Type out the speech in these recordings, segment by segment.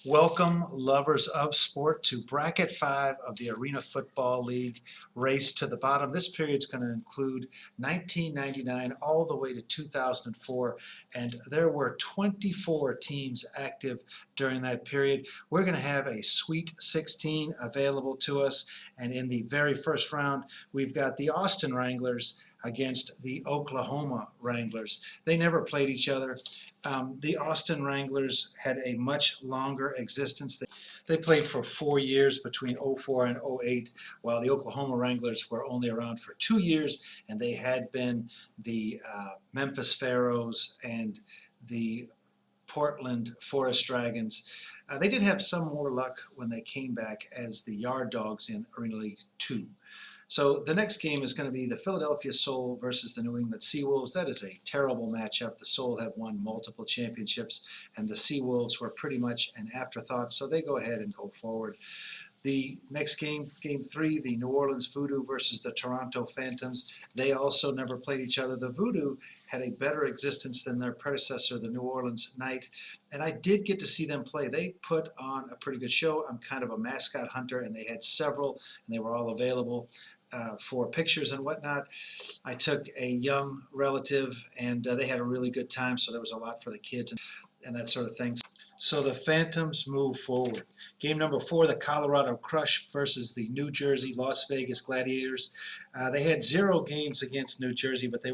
Welcome, lovers of sport, to Bracket 5 of the Arena Football League Race to the Bottom. This period is going to include 1999 all the way to 2004, and there were 24 teams active during that period. We're going to have a Sweet 16 available to us, and in the very first round, we've got the Austin Wranglers against the Oklahoma Wranglers. They never played each other. The Austin Wranglers had a much longer existence. They played for 4 years between '04 and '08, while the Oklahoma Wranglers were only around for 2 years, and they had been the Memphis Pharaohs and the Portland Forest Dragons. They did have some more luck when they came back as the Yard Dogs in Arena League 2. So the next game is going to be the Philadelphia Soul versus the New England Seawolves. That is a terrible matchup. The Soul have won multiple championships, and the Seawolves were pretty much an afterthought, so they go ahead and go forward. The next game, Game 3, the New Orleans Voodoo versus the Toronto Phantoms. They also never played each other. The Voodoo had a better existence than their predecessor, the New Orleans Knight, and I did get to see them play. They put on a pretty good show. I'm kind of a mascot hunter, and they had several, and they were all available for pictures and whatnot. I took a young relative, and they had a really good time, so there was a lot for the kids and that sort of thing. So the Phantoms move forward. Game number 4, the Colorado Crush versus the New Jersey Las Vegas Gladiators. They had 0 games against New Jersey, but the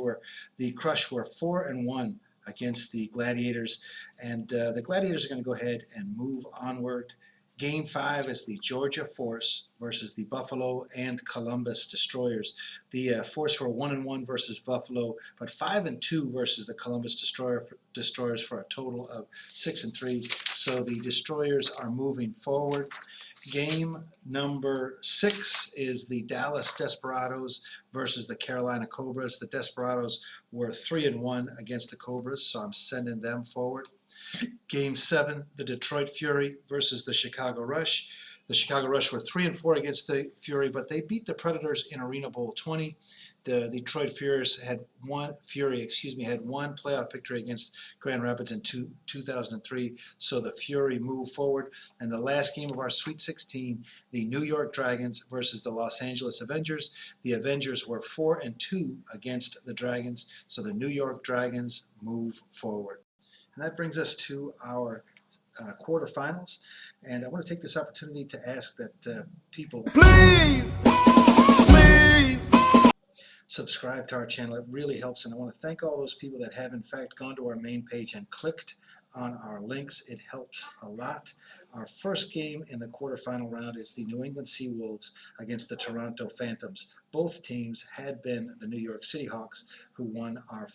Crush were 4-1 against the Gladiators, and the Gladiators are going to go ahead and move onward. Game 5 is the Georgia Force versus the Buffalo and Columbus Destroyers. The Force were 1-1 versus Buffalo, but 5-2 versus the Columbus Destroyers for a total of 6-3. So the Destroyers are moving forward. Game number 6 is the Dallas Desperados versus the Carolina Cobras. The Desperados were 3-1 against the Cobras, so I'm sending them forward. Game 7, the Detroit Fury versus the Chicago Rush. The Chicago Rush were 3-4 against the Fury, but they beat the Predators in Arena Bowl 20. The Detroit Furies had one playoff victory against Grand Rapids in 2003, so the Fury moved forward. And the last game of our Sweet 16, the New York Dragons versus the Los Angeles Avengers. The Avengers were 4-2 against the Dragons, so the New York Dragons move forward. And that brings us to our quarterfinals. And I want to take this opportunity to ask that people Please subscribe to our channel. It really helps, and I want to thank all those people that have in fact gone to our main page and clicked on our links. It helps a lot. Our first game in the quarterfinal round is the New England Seawolves against the Toronto Phantoms. Both teams had been the New York City Hawks, who won our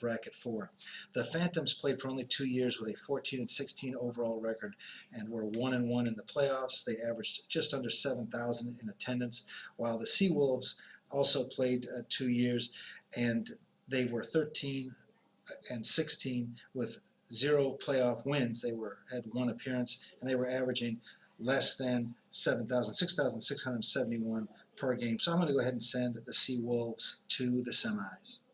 bracket 4. The Phantoms played for only 2 years with a 14-16 overall record and were 1-1 in the playoffs. They averaged just under 7,000 in attendance, while the Seawolves also played 2 years, and they were 13-16 with 0 playoff wins. They had 1 appearance, and they were averaging less than 6,671 per game. So I'm going to go ahead and send the Seawolves to the semis.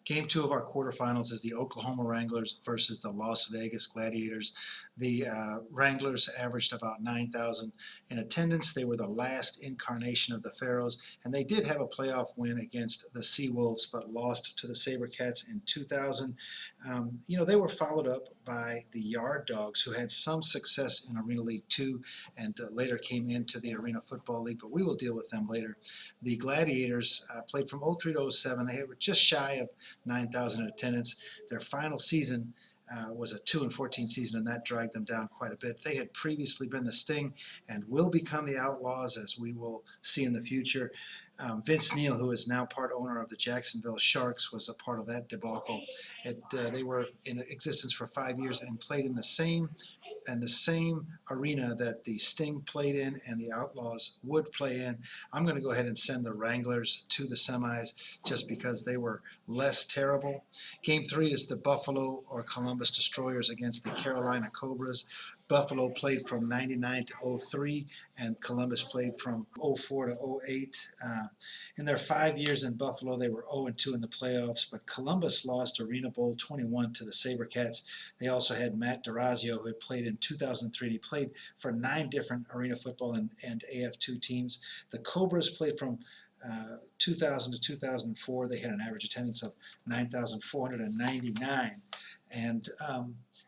Game 2 of our quarterfinals is the Oklahoma Wranglers versus the Las Vegas Gladiators. The Wranglers averaged about 9,000 in attendance. They were the last incarnation of the Pharaohs, and they did have a playoff win against the Seawolves, but lost to the SaberCats in 2000. They were followed up by the Yard Dogs, who had some success in Arena League 2 and later came into the Arena Football League, but we will deal with them later. The Gladiators played from '03 to '07. They were just shy of 9,000 in attendance. Their final season was a 2-14 season, and that dragged them down quite a bit. They had previously been the Sting and will become the Outlaws, as we will see in the future. Vince Neal, who is now part owner of the Jacksonville Sharks, was a part of that debacle. They were in existence for 5 years and played in the same arena that the Sting played in and the Outlaws would play in. I'm going to go ahead and send the Wranglers to the semis just because they were less terrible. Game 3 is the Buffalo or Columbus Destroyers against the Carolina Cobras. Buffalo played from '99 to '03, and Columbus played from '04 to '08. In their 5 years in Buffalo, they were 0-2 in the playoffs, but Columbus lost Arena Bowl 21 to the SaberCats. They also had Matt DeRazio, who had played in in 2003. He played for 9 different Arena Football and AF2 teams. The Cobras played from 2000 to 2004. They had an average attendance of 9,499. And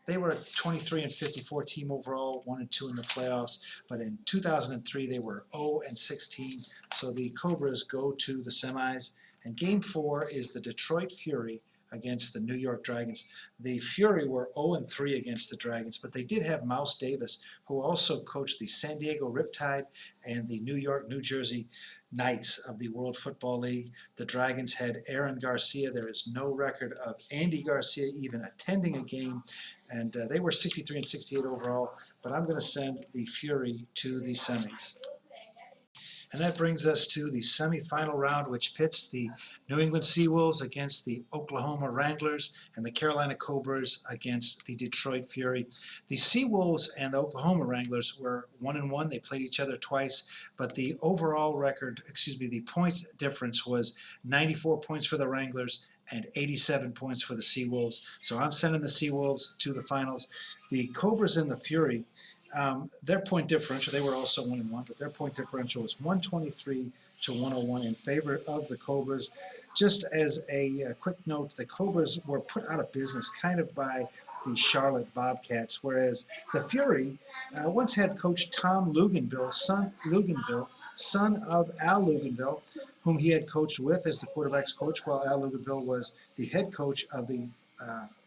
they were a 23-54 team overall, 1-2 in the playoffs. But in 2003, they were 0-16. So the Cobras go to the semis. And Game 4 is the Detroit Fury against the New York Dragons. The Fury were 0-3 against the Dragons, but they did have Mouse Davis, who also coached the San Diego Riptide and the New York, New Jersey Knights of the World Football League. The Dragons had Aaron Garcia. There is no record of Andy Garcia even attending a game, and they were 63-68 overall, but I'm going to send the Fury to the semis. And that brings us to the semifinal round, which pits the New England Seawolves against the Oklahoma Wranglers and the Carolina Cobras against the Detroit Fury. The Seawolves and the Oklahoma Wranglers were 1-1. They played each other twice, but the overall record, the point difference was 94 points for the Wranglers and 87 points for the Seawolves. So I'm sending the Seawolves to the finals. The Cobras and the Fury, their point differential, they were also 1-1, but their point differential was 123 to 101 in favor of the Cobras. Just as a quick note, the Cobras were put out of business kind of by the Charlotte Bobcats, whereas the Fury once had coach Tom Luganville, son of Al Luganville, whom he had coached with as the quarterback's coach, while Al Luganville was the head coach of the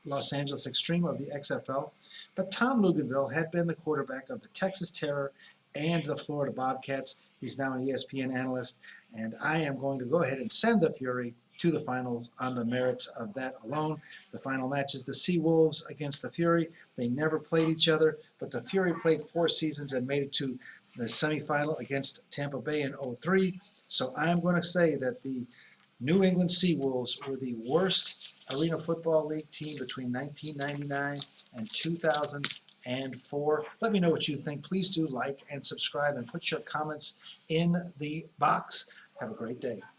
Los Angeles Extreme of the XFL. But Tom Luganville had been the quarterback of the Texas Terror and the Florida Bobcats. He's now an ESPN analyst, and I am going to go ahead and send the Fury to the finals on the merits of that alone. The final match is the Seawolves against the Fury. They never played each other, but the Fury played 4 seasons and made it to the semifinal against Tampa Bay in 2003. So I'm going to say that the New England Seawolves were the worst Arena Football League team between 1999 and 2004. Let me know what you think. Please do like and subscribe and put your comments in the box. Have a great day.